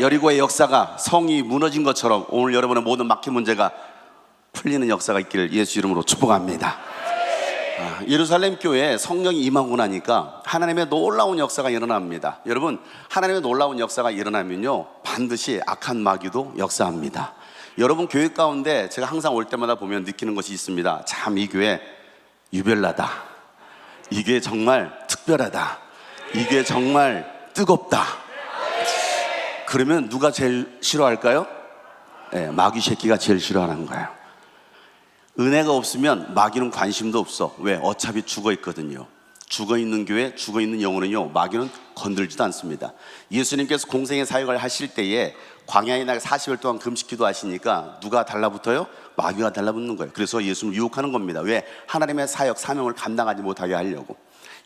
여리고의 역사가 성이 무너진 것처럼 오늘 여러분의 모든 막힌 문제가 풀리는 역사가 있기를 예수 이름으로 축복합니다. 예루살렘 교회에 성령이 임하고 나니까 하나님의 놀라운 역사가 일어납니다. 여러분, 하나님의 놀라운 역사가 일어나면요 반드시 악한 마귀도 역사합니다. 여러분 교회 가운데 제가 항상 올 때마다 보면 느끼는 것이 있습니다. 참 이 교회 유별나다, 이게 정말 특별하다, 이게 정말 뜨겁다. 그러면 누가 제일 싫어할까요? 마귀 새끼가 제일 싫어하는 거예요. 은혜가 없으면 마귀는 관심도 없어. 왜? 어차피 죽어 있거든요. 죽어 있는 교회, 죽어 있는 영혼은요 마귀는 건들지도 않습니다. 예수님께서 공생의 사역을 하실 때에 광야의 날 40일 동안 금식기도 하시니까 누가 달라붙어요? 마귀가 달라붙는 거예요. 그래서 예수님을 유혹하는 겁니다. 왜? 하나님의 사역, 사명을 감당하지 못하게 하려고.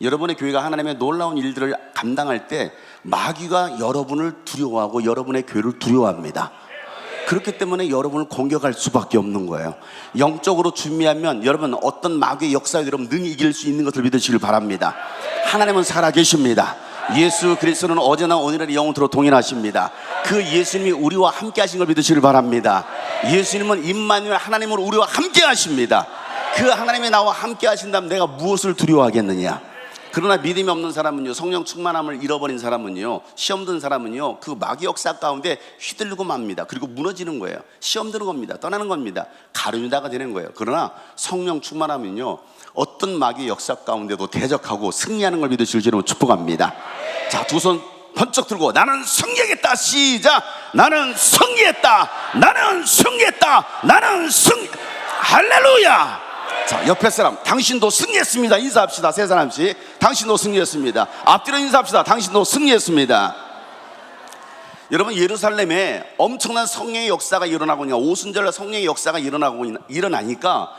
여러분의 교회가 하나님의 놀라운 일들을 감당할 때 마귀가 여러분을 두려워하고 여러분의 교회를 두려워합니다. 그렇기 때문에 여러분을 공격할 수밖에 없는 거예요. 영적으로 준비하면 여러분 어떤 마귀의 역사에 여러분 능히 이길 수 있는 것을 믿으시길 바랍니다. 하나님은 살아계십니다. 예수 그리스도는 어제나 오늘의 영원토록 동일하십니다. 그 예수님이 우리와 함께 하신 걸 믿으시길 바랍니다. 예수님은 임마누엘, 하나님으로 우리와 함께 하십니다. 그 하나님이 나와 함께 하신다면 내가 무엇을 두려워하겠느냐. 그러나 믿음이 없는 사람은요, 성령 충만함을 잃어버린 사람은요, 시험 든 사람은요 그 마귀 역사 가운데 휘둘리고 맙니다. 그리고 무너지는 거예요. 시험 드는 겁니다. 떠나는 겁니다. 가룟유다가 되는 거예요. 그러나 성령 충만하면요 어떤 마귀 역사 가운데도 대적하고 승리하는 걸 믿으실 줄 축복합니다. 자, 두 손 번쩍 들고 나는 승리하겠다. 시작. 나는 승리했다. 나는 승리했다. 나는 승리. 할렐루야. 자, 옆에 사람, 당신도 승리했습니다. 인사합시다. 세 사람씩. 당신도 승리했습니다. 앞뒤로 인사합시다. 당신도 승리했습니다. 여러분, 예루살렘에 엄청난 성령의 역사가 일어나고 있냐, 오순절날 성령의 역사가 일어나니까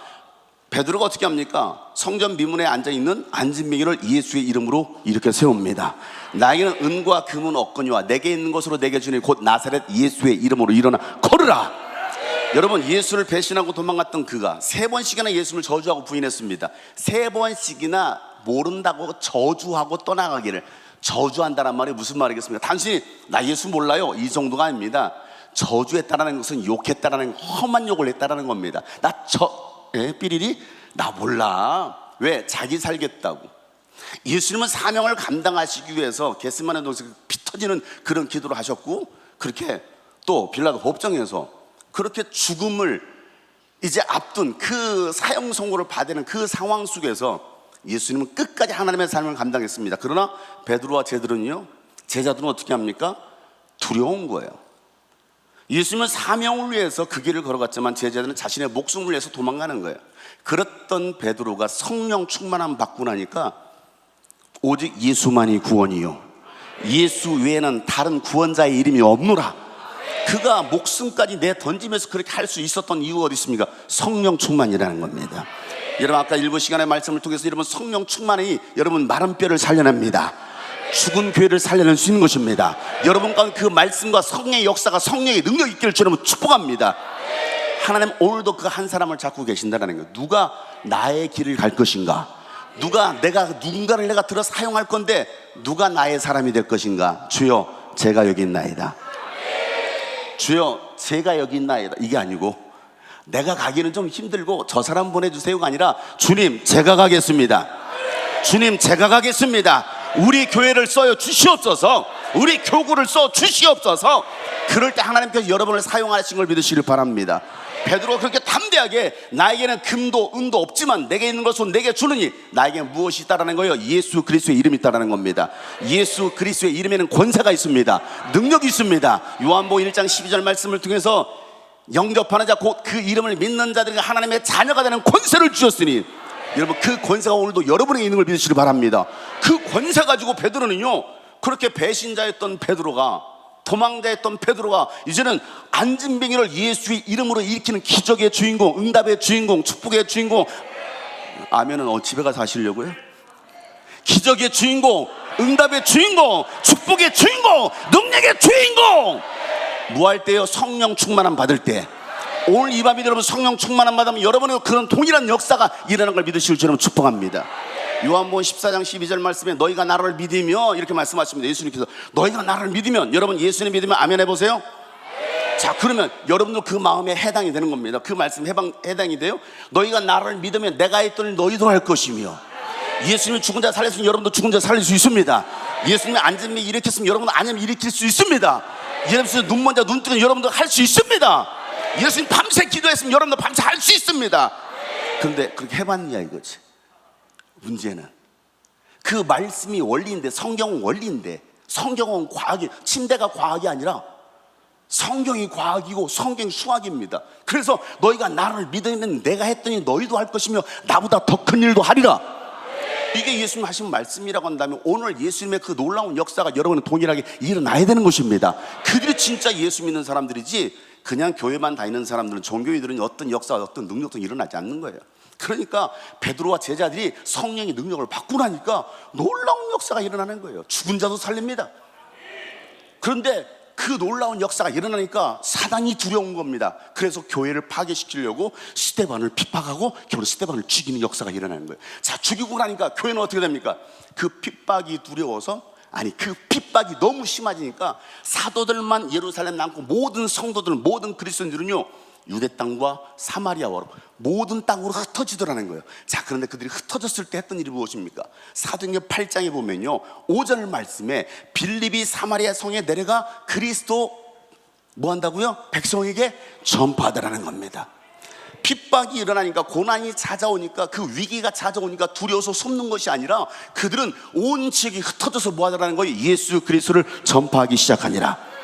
베드로가 어떻게 합니까? 성전 미문에 앉아있는 안진뱅이를 예수의 이름으로 이렇게 세웁니다. 나에게는 은과 금은 없거니와 내게 있는 것으로 내게 주니 곧 나사렛 예수의 이름으로 일어나 걸으라. 여러분, 예수를 배신하고 도망갔던 그가 3번씩이나 예수를 저주하고 부인했습니다. 3번씩이나 모른다고 저주하고 떠나가기를. 저주한다는 말이 무슨 말이겠습니까? 당신이 나 예수 몰라요, 이 정도가 아닙니다. 저주했다라는 것은 욕했다라는, 험한 욕을 했다라는 겁니다. 삐리리 나 몰라. 왜? 자기 살겠다고. 예수님은 사명을 감당하시기 위해서 겟세마네 동산에서 피 터지는 그런 기도를 하셨고, 그렇게 또 빌라도 법정에서 그렇게 죽음을 이제 앞둔 그 사형 선고를 받는 그 상황 속에서 예수님은 끝까지 하나님의 삶을 감당했습니다. 그러나 베드로와 제자들은 어떻게 합니까? 두려운 거예요. 예수님은 사명을 위해서 그 길을 걸어갔지만 제자들은 자신의 목숨을 위해서 도망가는 거예요. 그랬던 베드로가 성령 충만함 받고 나니까 오직 예수만이 구원이요, 예수 외에는 다른 구원자의 이름이 없노라. 그가 목숨까지 내던지면서 그렇게 할 수 있었던 이유가 어디 있습니까? 성령 충만이라는 겁니다. 여러분, 아까 일부 시간의 말씀을 통해서 여러분 성령 충만이 여러분 마른 뼈를 살려냅니다. 죽은 교회를 살려낼 수 있는 것입니다. 여러분 가운데 그 말씀과 성령의 역사가, 성령의 능력이 있기를 주님은 축복합니다. 하나님 오늘도 그 한 사람을 찾고 계신다는 거예요. 누가 나의 길을 갈 것인가? 누군가를 내가 들어 사용할 건데 누가 나의 사람이 될 것인가? 주여, 제가 여기 있나이다. 주여, 제가 여기 있나이다. 이게 아니고 내가 가기는 좀 힘들고 저 사람 보내주세요가 아니라 주님, 제가 가겠습니다. 주님, 제가 가겠습니다. 우리 교회를 써 주시옵소서. 우리 교구를 써 주시옵소서. 그럴 때 하나님께서 여러분을 사용하신 걸 믿으시길 바랍니다. 베드로가 그렇게 담대하게 나에게는 금도 은도 없지만 내게 있는 것은 내게 주느니 나에게 무엇이 있다라는 거예요? 예수 그리스도의 이름이 있다라는 겁니다. 예수 그리스도의 이름에는 권세가 있습니다. 능력이 있습니다. 요한복음 1장 12절 말씀을 통해서 영접하는 자 곧 그 이름을 믿는 자들에게 하나님의 자녀가 되는 권세를 주셨으니, 여러분 그 권세가 오늘도 여러분에게 있는 걸 믿으시길 바랍니다. 그 권세 가지고 베드로는요, 그렇게 배신자였던 베드로가, 도망자였던 베드로가 이제는 안진뱅이를 예수의 이름으로 일으키는 기적의 주인공, 응답의 주인공, 축복의 주인공. 아멘은 집에 가서 하시려고요? 기적의 주인공, 응답의 주인공, 축복의 주인공, 능력의 주인공. 뭐 할 때요? 성령 충만함 받을 때. 오늘 이 밤이 여러분 성령 충만함 받으면 여러분의 그런 동일한 역사가 일어나는 걸 믿으실 줄은 축복합니다. 요한복음 14장 12절 말씀에 너희가 나를 믿으며 이렇게 말씀하십니다. 예수님께서 너희가 나를 믿으면, 여러분 예수님 믿으면 아멘 해보세요. 자, 그러면 여러분도 그 마음에 해당이 되는 겁니다. 그 말씀 해당이 돼요. 너희가 나를 믿으면 내가 했더니 너희도 할 것이며, 예수님이 죽은 자 살렸으면 여러분도 죽은 자 살릴 수 있습니다. 예수님이 앉은 자 일으켰으면 여러분도 앉으면 일으킬 수 있습니다. 예수님 눈먼 자 눈 뜨면 여러분도 할 수 있습니다. 예수님 밤새 기도했으면 여러분도 밤새 할 수 있습니다. 그런데 그렇게 해봤냐 이거지. 문제는 그 말씀이 원리인데, 성경은 원리인데, 성경은 과학이, 침대가 과학이 아니라 성경이 과학이고 성경이 수학입니다. 그래서 너희가 나를 믿으면 내가 했더니 너희도 할 것이며 나보다 더 큰 일도 하리라. 이게 예수님 하신 말씀이라고 한다면 오늘 예수님의 그 놀라운 역사가 여러분은 동일하게 일어나야 되는 것입니다. 그들이 진짜 예수 믿는 사람들이지, 그냥 교회만 다니는 사람들은, 종교인들은 어떤 역사와 어떤 능력도 일어나지 않는 거예요. 그러니까 베드로와 제자들이 성령의 능력을 받고 나니까 놀라운 역사가 일어나는 거예요. 죽은 자도 살립니다. 그런데 그 놀라운 역사가 일어나니까 사단이 두려운 겁니다. 그래서 교회를 파괴시키려고 스데반을 핍박하고 결국 스데반을 죽이는 역사가 일어나는 거예요. 자, 죽이고 나니까 교회는 어떻게 됩니까? 그 핍박이 두려워서, 아니 그 핍박이 너무 심해지니까 사도들만 예루살렘 남고 모든 성도들, 모든 그리스도인들은요 유대 땅과 사마리아와 모든 땅으로 흩어지더라는 거예요. 자, 그런데 그들이 흩어졌을 때 했던 일이 무엇입니까? 사도행전 8장에 보면요 5절 말씀에 빌립이 사마리아 성에 내려가 그리스도 뭐 한다고요? 백성에게 전파하더라는 겁니다. 핍박이 일어나니까, 고난이 찾아오니까, 그 위기가 찾아오니까 두려워서 숨는 것이 아니라 그들은 온 지역이 흩어져서 뭐 하더라는 거예요? 예수 그리스도를 전파하기 시작하니라.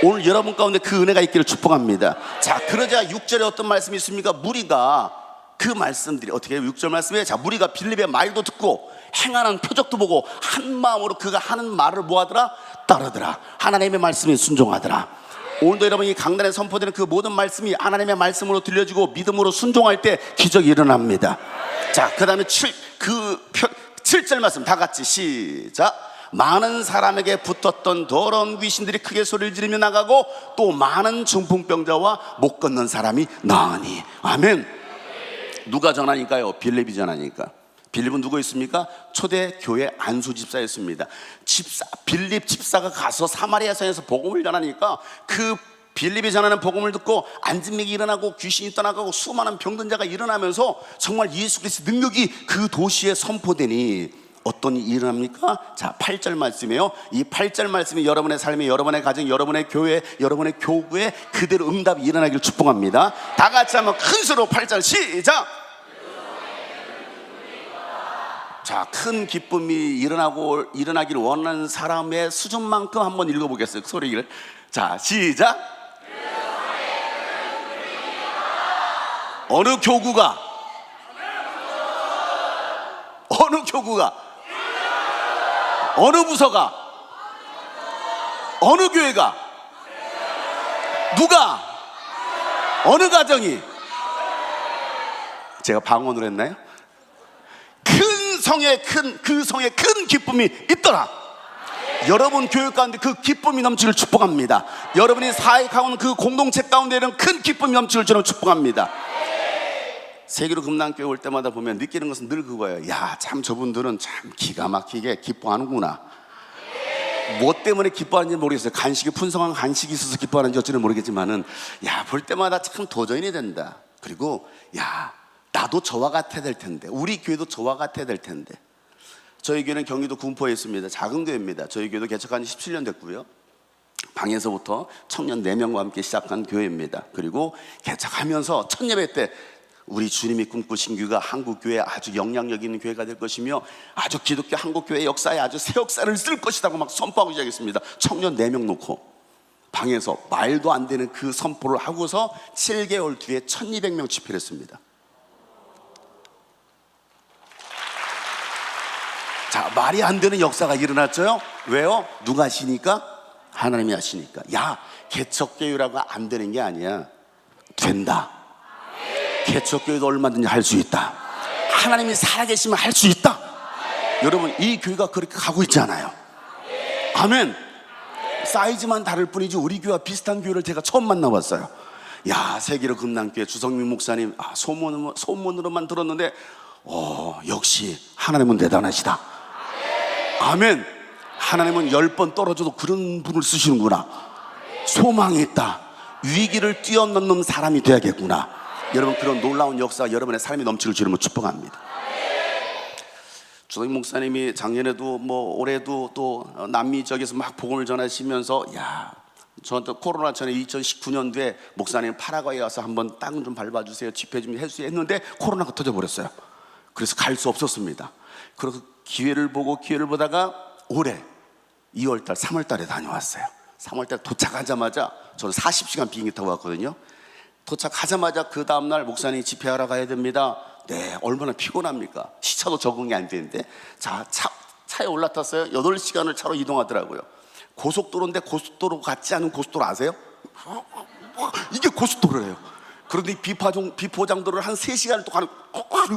오늘 여러분 가운데 그 은혜가 있기를 축복합니다. 자, 그러자 6절에 어떤 말씀이 있습니까? 무리가 그 말씀들이 어떻게 해요? 6절 말씀에, 자, 무리가 빌립의 말도 듣고 행하는 표적도 보고 한 마음으로 그가 하는 말을 뭐하더라? 따르더라. 하나님의 말씀에 순종하더라. 오늘도 여러분이 강단에 선포되는 그 모든 말씀이 하나님의 말씀으로 들려지고 믿음으로 순종할 때 기적이 일어납니다. 자, 그 다음에 7절 말씀 다 같이 시작. 많은 사람에게 붙었던 더러운 귀신들이 크게 소리를 지르며 나가고 또 많은 중풍병자와 못 걷는 사람이 나으니. 아멘. 누가 전하니까요? 빌립이 전하니까. 빌립은 누구 있습니까? 초대 교회 안수 집사였습니다. 빌립 집사가 가서 사마리아성에서 복음을 전하니까 그 빌립이 전하는 복음을 듣고 안진맥이 일어나고 귀신이 떠나가고 수많은 병든 자가 일어나면서 정말 예수 그리스도 능력이 그 도시에 선포되니 어떤 일이 일어납니까? 자, 8절 말씀이에요. 이 8절 말씀이 여러분의 삶에, 여러분의 가정, 여러분의 교회, 여러분의 교구에 그대로 응답이 일어나기를 축복합니다. 다 같이 한번 큰 소리로 8절 시작. 자, 큰 기쁨이 일어나기를 원하는 사람의 수준만큼 한번 읽어보겠어요. 소리를. 자, 시작. 어느 교구가 어느 부서가, 어느 교회가, 누가, 어느 가정이, 제가 방언으로 했나요? 큰 성에 그 성에 큰 기쁨이 있더라. 여러분 교회 가운데 그 기쁨이 넘치길 축복합니다. 여러분이 사역하는 그 공동체 가운데는 큰 기쁨이 넘치길 저는 축복합니다. 세계로 금남교회 올 때마다 보면 느끼는 것은 늘 그거예요. 야, 참 저분들은 참 기가 막히게 기뻐하는구나. 뭐 때문에 기뻐하는지 모르겠어요. 간식이, 풍성한 간식이 있어서 기뻐하는지 어찌는 모르겠지만은, 야, 볼 때마다 참 도전이 된다. 그리고 야, 나도 저와 같아야 될 텐데, 우리 교회도 저와 같아야 될 텐데. 저희 교회는 경기도 군포에 있습니다. 작은 교회입니다. 저희 교회도 개척한 지 17년 됐고요. 방에서부터 청년 4명과 함께 시작한 교회입니다. 그리고 개척하면서 첫 예배 때 우리 주님이 꿈꾸신 교회가 한국교회 아주 영향력 있는 교회가 될 것이며 아주 기독교 한국교회 역사에 아주 새 역사를 쓸 것이라고 막 선포하고 시작했습니다. 청년 4명 놓고 방에서 말도 안 되는 그 선포를 하고서 7개월 뒤에 1200명 집회를 했습니다. 자, 말이 안 되는 역사가 일어났죠. 왜요? 누가 하시니까? 하나님이 하시니까. 야, 개척교회라고 안 되는 게 아니야. 된다. 개척교회도 얼마든지 할 수 있다. 하나님이 살아계시면 할 수 있다. 여러분, 이 교회가 그렇게 가고 있잖아요. 아멘. 사이즈만 다를 뿐이지 우리 교회와 비슷한 교회를 제가 처음 만나봤어요. 야, 세계로 금남교회 주성민 목사님, 소문으로만 들었는데 역시 하나님은 대단하시다. 아멘. 하나님은 10번 떨어져도 그런 분을 쓰시는구나. 소망이 있다. 위기를 뛰어넘는 사람이 돼야겠구나. 여러분, 그런 놀라운 역사 여러분의 삶에 넘치길 주님을 축복합니다. 주성임 목사님이 작년에도 올해도 또 남미 지역에서 막 복음을 전하시면서, 저한테 코로나 전에 2019년도에 목사님 파라과이에 와서 한번 땅 좀 밟아주세요, 집회 좀 해주세요 했는데 코로나가 터져버렸어요. 그래서 갈 수 없었습니다. 그래서 기회를 보다가 올해 2월달 3월달에 다녀왔어요. 3월달 도착하자마자 저는 40시간 비행기 타고 왔거든요. 도착하자마자 그 다음날 목사님 집회하러 가야 됩니다. 네, 얼마나 피곤합니까? 시차도 적응이 안 되는데, 차에 올라탔어요. 8시간을 차로 이동하더라고요. 고속도로인데 고속도로 같지 않은 고속도로 아세요? 이게 고속도로예요. 그런데 비포장도로를 한 3시간을 또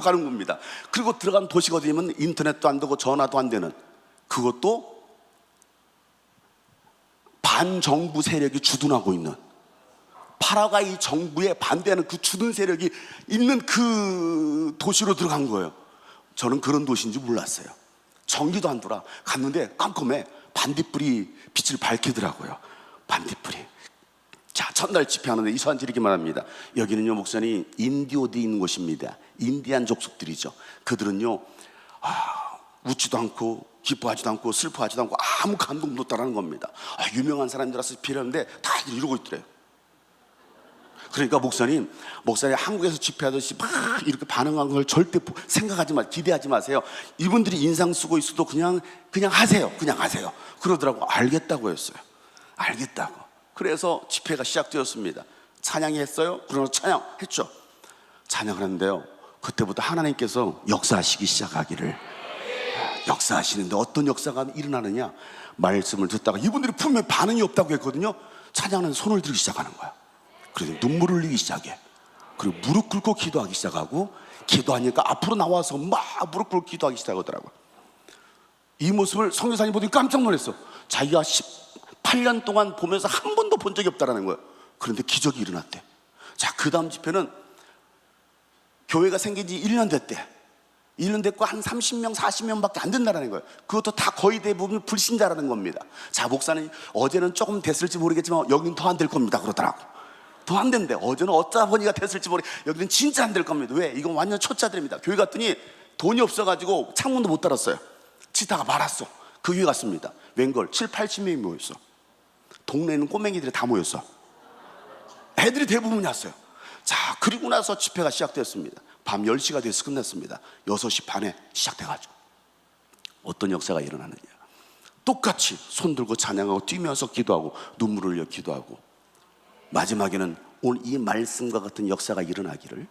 가는 겁니다. 그리고 들어간 도시가 어디냐면 인터넷도 안 되고 전화도 안 되는, 그것도 반정부 세력이 주둔하고 있는, 파라과이 정부에 반대하는 그 주둔 세력이 있는 그 도시로 들어간 거예요. 저는 그런 도시인지 몰랐어요. 전기도 안 돌아. 갔는데 깜깜해. 반딧불이 빛을 밝히더라고요. 반딧불이. 자, 첫날 집회하는데 이사한 드리기만 합니다. 여기는요, 목사님, 인디오디 있는 곳입니다. 인디안 족속들이죠. 그들은요, 웃지도 않고 기뻐하지도 않고 슬퍼하지도 않고 아무 감동도 없다라는 겁니다. 유명한 사람들이라서 필요한데 다들 이러고 있더래요. 그러니까 목사님 한국에서 집회하듯이 막 이렇게 반응한 걸 절대 생각하지 기대하지 마세요. 이분들이 인상 쓰고 있어도 그냥 하세요. 그냥 하세요. 그러더라고. 알겠다고 했어요. 알겠다고. 그래서 집회가 시작되었습니다. 찬양했어요. 그러면서 찬양했죠. 찬양을 하는데요, 그때부터 하나님께서 역사하시기 시작하기를. 역사하시는데 어떤 역사가 일어나느냐, 말씀을 듣다가 이분들이 분명히 반응이 없다고 했거든요. 찬양하는 손을 들기 시작하는 거야. 그래서 눈물을 흘리기 시작해. 그리고 무릎 꿇고 기도하기 시작하고, 기도하니까 앞으로 나와서 막 무릎 꿇고 기도하기 시작하더라고요. 이 모습을 선교사님 보더니 깜짝 놀랐어. 자기가 18년 동안 보면서 한 번도 본 적이 없다는 거예요. 그런데 기적이 일어났대. 자, 그 다음 집회는 교회가 생긴 지 1년 됐대. 1년 됐고 한 30명 40명밖에 안 된다는 거예요. 그것도 다 거의 대부분 불신자라는 겁니다. 자, 목사님 어제는 조금 됐을지 모르겠지만 여기는 더 안 될 겁니다 그러더라고. 더 안 된대. 어제는 어쩌다 보니까 됐을지 여기는 진짜 안 될 겁니다. 왜? 이건 완전 초짜들입니다. 교회 갔더니 돈이 없어가지고 창문도 못 달았어요. 치다가 말았어. 그 교회 갔습니다. 웬걸 7, 80명이 모였어. 동네에는 꼬맹이들이 다 모였어. 애들이 대부분이 왔어요. 자, 그리고 나서 집회가 시작되었습니다. 밤 10시가 돼서 끝났습니다. 6시 반에 시작돼가지고 어떤 역사가 일어나느냐, 똑같이 손 들고 찬양하고 뛰면서 기도하고 눈물을 흘려 기도하고, 마지막에는 오늘 이 말씀과 같은 역사가 일어나기를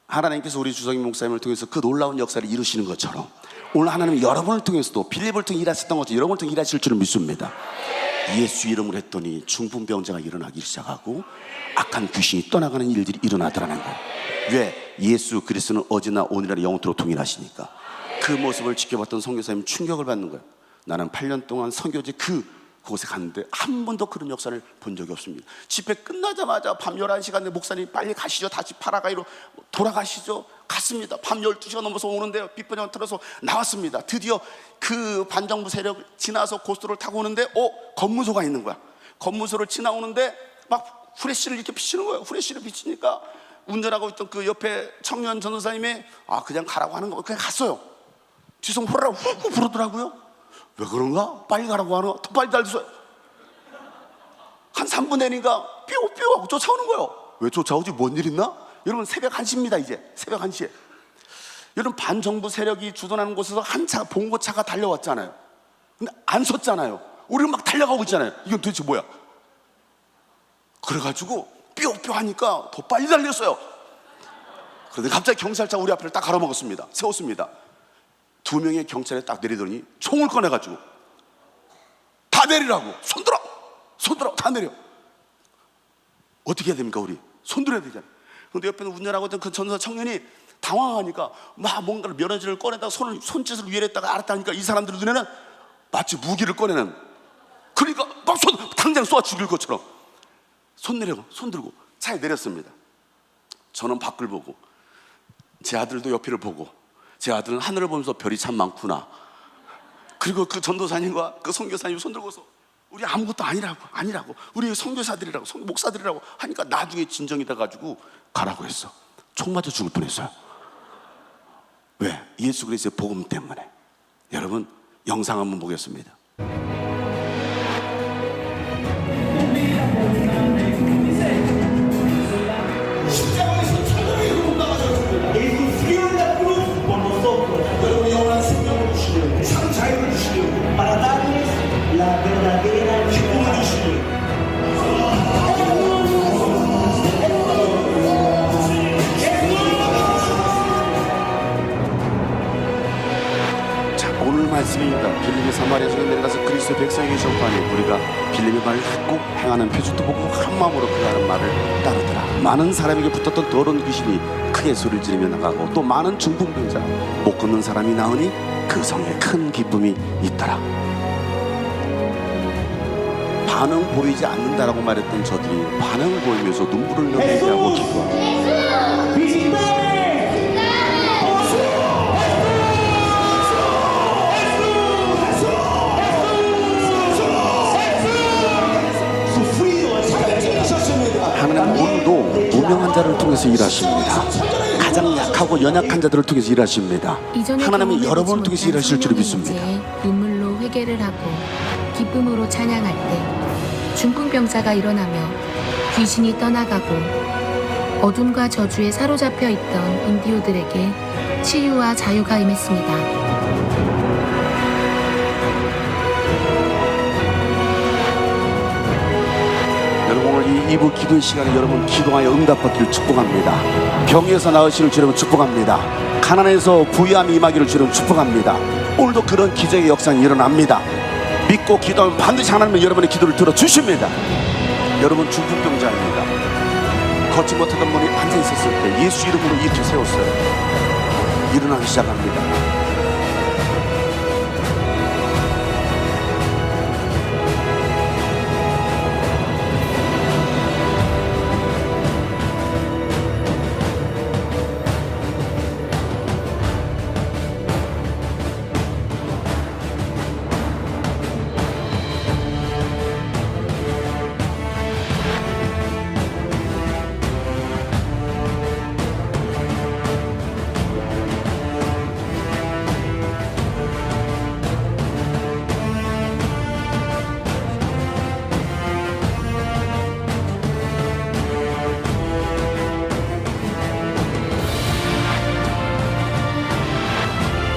하나님께서 우리 주성임 목사님을 통해서 그 놀라운 역사를 이루시는 것처럼 오늘 하나님은 여러분을 통해서도 빌립을 통해 일하셨던 것처럼 여러분을 통해 일하실 줄을 믿습니다. 예수 이름으로 했더니 중풍병자가 일어나기 시작하고 악한 귀신이 떠나가는 일들이 일어나더라는 거예요. 왜? 예수 그리스도는 어제나 오늘날 영원토록 동일하시니까. 그 모습을 지켜봤던 선교사님 충격을 받는 거예요. 나는 8년 동안 선교지 그곳에 갔는데 한 번도 그런 역사를 본 적이 없습니다. 집회 끝나자마자 밤 11시간에 목사님 빨리 가시죠. 다시 파라과이로 돌아가시죠. 갔습니다. 밤 12시가 넘어서 오는데요, 빗번쩍 틀어서 나왔습니다. 드디어 그 반정부 세력 지나서 고속도로를 타고 오는데 검문소가 있는 거야. 검문소를 지나오는데 막 후레쉬를 이렇게 비치는 거예요. 후레쉬를 비치니까 운전하고 있던 그 옆에 청년 전도사님이 그냥 가라고 하는 거, 그냥 갔어요. 뒤에서 호라라고 훅 부르더라고요. 왜 그런가? 빨리 가라고 하는 거, 더 빨리 달려서 한 3분 내니까 삐오 하고 쫓아오는 거예요. 왜 쫓아오지? 뭔 일 있나? 여러분, 새벽 1시입니다. 이제 새벽 1시에 여러분, 반정부 세력이 주둔하는 곳에서 한 차 봉고차가 달려왔잖아요. 근데 안 섰잖아요. 우리는 막 달려가고 있잖아요. 이건 도대체 뭐야? 그래가지고 삐오 하니까 더 빨리 달렸어요. 그런데 갑자기 경찰차 우리 앞을 딱 가로막았습니다. 세웠습니다. 2명의 경찰이 딱 내리더니 총을 꺼내가지고 다 내리라고. 손들어 다 내려. 어떻게 해야 됩니까? 우리 손들어야 되잖아요. 그런데 옆에는 운전하고 있던 그 전도사 청년이 당황하니까 막 뭔가를 면허지를 꺼내다가 손짓을 위에 했다가 알았다 하니까 이 사람들 눈에는 마치 무기를 꺼내는, 그러니까 막 당장 쏘아 죽일 것처럼 손 들고 차에 내렸습니다. 저는 밖을 보고 제 아들도 옆을 보고, 제 아들은 하늘을 보면서 별이 참 많구나. 그리고 그 전도사님과 그 선교사님 손 들고서 우리 아무것도 아니라고 우리 선교사들이라고 목사들이라고 하니까 나중에 진정이 돼가지고 가라고 했어. 총 맞아 죽을 뻔했어요. 왜? 예수 그리스도의 복음 때문에. 여러분, 영상 한번 보겠습니다. 십자가에서 천국의 흐름 나가셨습니다. 예수 수요일날 크루스 여러분 영원한 생명을 주시려고, 참 자유를 주시려고, para darles la verdadera 기쁨을 주시려고. 자, 오늘 말씀입니다. 빌립이 사마리아 중에 내려가서 그리스도의 백성에게 전파하니 우리가 빌립의 말을 듣고 행하는 표적도 보고 한 마음으로 그가 하는 말을 따르더라. 많은 사람에게 붙었던 더러운 귀신이 크게 소리를 지르며 나가고 또 많은 중풍병자 못 걷는 사람이 나으니 그 성에 큰 기쁨이 있더라. 반응 보이지 않는다라고 말했던 저들이 반응을 보이면서 눈물을 흘리게 하고 기도하고, 하나님 오늘도 무명한 자를 통해서 일하십니다. 가장 약하고 연약한 자들을 통해서 일하십니다. 하나님이 여러분을 통해서 일하실 줄 믿습니다. 눈물로 회개를 하고 기쁨으로 찬양할 때 중풍병자가 일어나며 귀신이 떠나가고 어둠과 저주에 사로잡혀 있던 인디오들에게 치유와 자유가 임했습니다. 여러분, 오늘 이 2부 기도의 시간에 여러분 기도하여 응답받기를 축복합니다. 병에서 나으시를 주려면 축복합니다. 가난에서 부유함이 임하기를 주려면 축복합니다. 오늘도 그런 기적의 역사가 일어납니다. 믿고 기도하면 반드시 하나님은 여러분의 기도를 들어주십니다. 여러분 중풍병자입니다. 걷지 못하던 분이 앉아있었을 때 예수 이름으로 일으켜 세웠어요. 일어나기 시작합니다.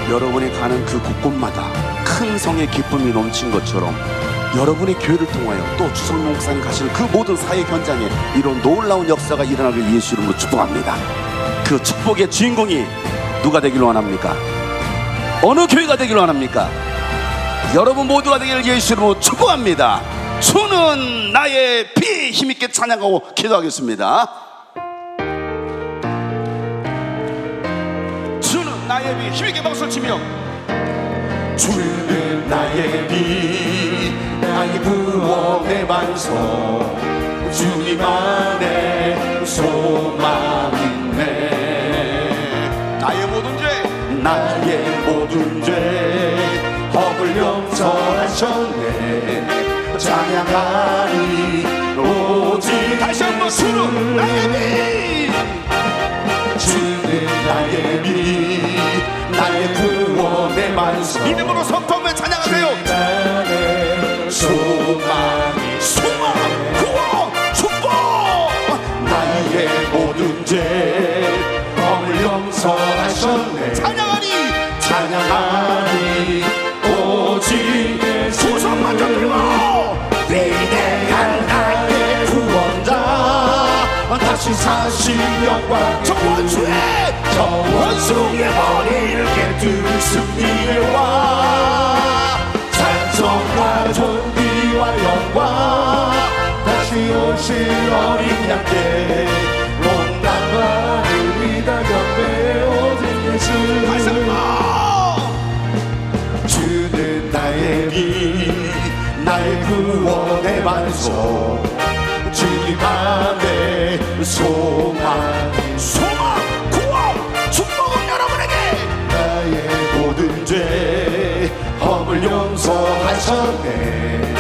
여러분이 가는 그 곳곳마다 큰 성의 기쁨이 넘친 것처럼 여러분의 교회를 통하여 또 주성용 목사님 가시는 그 모든 사회 현장에 이런 놀라운 역사가 일어나길 예수 이름으로 축복합니다. 그 축복의 주인공이 누가 되기를 원합니까? 어느 교회가 되기를 원합니까? 여러분 모두가 되기를 예수 이름으로 축복합니다. 주는 나의 피 힘있게 찬양하고 기도하겠습니다. 나의 비 힘있게 박수를 치며 주는 나의 비 나의 구원의 반석 주님 안에 소망이네. 나의 모든 죄 허물 용서하셨네. 찬양하리 오직 다시 한번 주는 나의 비 주는 나의 비 나의 구원의 반석 믿음으로 선포하며 찬양하세요. 나의 소망 구원 축복 나의 모든 죄 허물 용서하셨네. 찬양하니 오직 두 손만 들고 위대한 나의 구원자 다시 사신 영광 저 원수의 머리를 깨뜨릴 승리와 찬송과 존귀와 영광 다시 오실 어린 양께 온당과 의리다 경배 오직 예수. 주는 나의 비 나의 구원의 반석 주님 안에 소망 구원 축복 하셨네.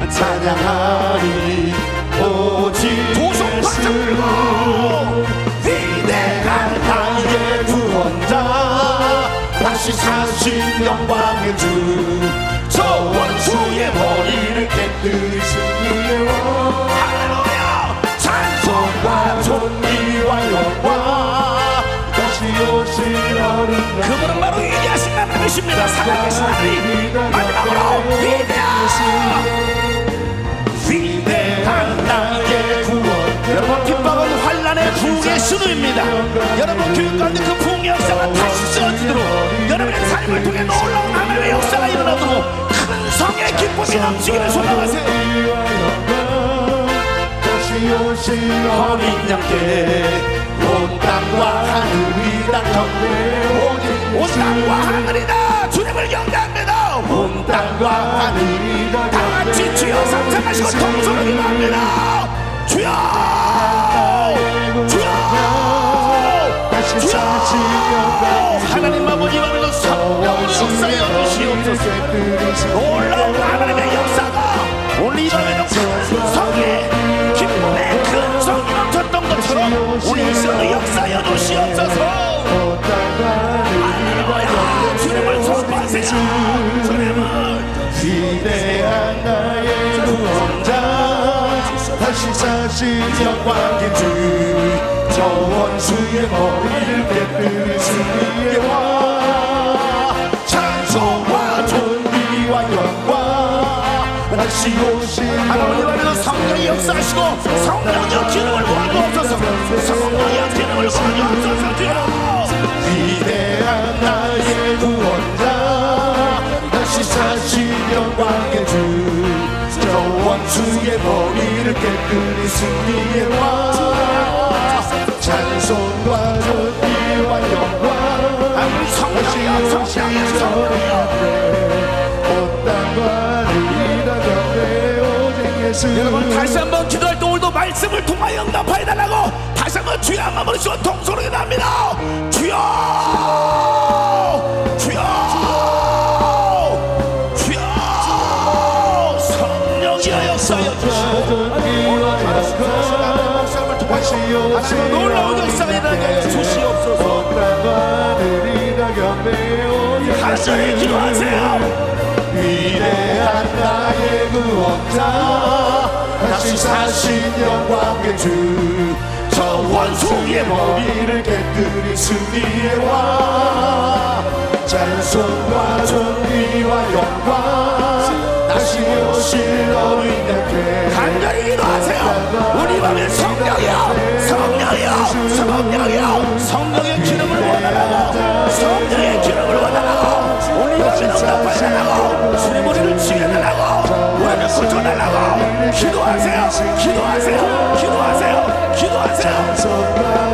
찬양하리 오직 두손 바짝 들고 위대한 나의 구원자, 다시 사신 영광의 주, 저 원수의 머리를 깨뜨리시니 할렐루야 찬송과 존귀와 영광, 다시 오실 어린 양. 그분은 바로 위대하신 하나님이십니다. 살아계신 하나님. 마지막으로 위대한 나의 구원. 여러분 핍박은 환란의 부흥의 신호입니다. 여러분 교육 가운데 그 부흥의 역사가 다시 쓰여지도록, 여러분의 삶을 통해 놀라운 하나님의 역사가 일어나도록 큰 성의 기쁨이 넘치기를 소망하세요. 어린 양께 온 땅과 하늘이 다 경배. 온 땅과 하늘이 다 주님을 경배합니다. 온 땅과 하늘이 다 다같이 주여 삼창하시고 통솔을 기도합니다. 주여 주여 주여 하나님 아버지 이름으로 성령을 역사여 주시옵소서. 놀라운 하나님의 역사가 오늘 이 밤에도 큰 성의 기쁨의 큰 성이 넘쳤던 것처럼 우리 이 시간도 역사여 주시옵소서. 할렐루야 주님을 선포하세요. 주님을 위대한 나의 구원자, 다시 사신 영광의 주, 저 원수의 머리를 깨뜨리신 이의 왕, 찬송과 존귀와 영광, 다시 오신 하나님 안에서 성령이 역사하시고 성령의 기름을 부어주옵소서. 성령의 기름을 부어주옵소서. 주여 위대한 나의 구원자, 다시 사신 영광의 주, 저 원수의 머리를 깨뜨린 승리의 왕, 찬송과 존귀와 영광, 아니 성령이여 성령이여 성령이여. 여러분 다시 한번 기도할 때 오늘도 말씀을 통하여 응답하여달라고 다시 한번 주여 한 마음으로 주여 통솔하게 합니다. 주여 주여 주여 성령이여 역사여 주시고 놀라운 역사가 일어나게 하여 주시옵소서. 간절히 기도하세요. 위대한 나의 구원자, 다시 사신 영광의 주, 저 원수의 머리를 깨뜨린 승리의 왕, 찬송과 존귀와 영광, 다시 오실 어린 양께 간절히 기도하세요. 우리 밤에 성령이여 성령이여 성령이여 성령의 기름을 원하라고 성령의 기름을 원하라고 우리 밤에 응답하시라고 주님 우리를 지켜달라고 우리를 구조달라고 기도하세요. 기도하세요. 기도하세요. 기도하세요.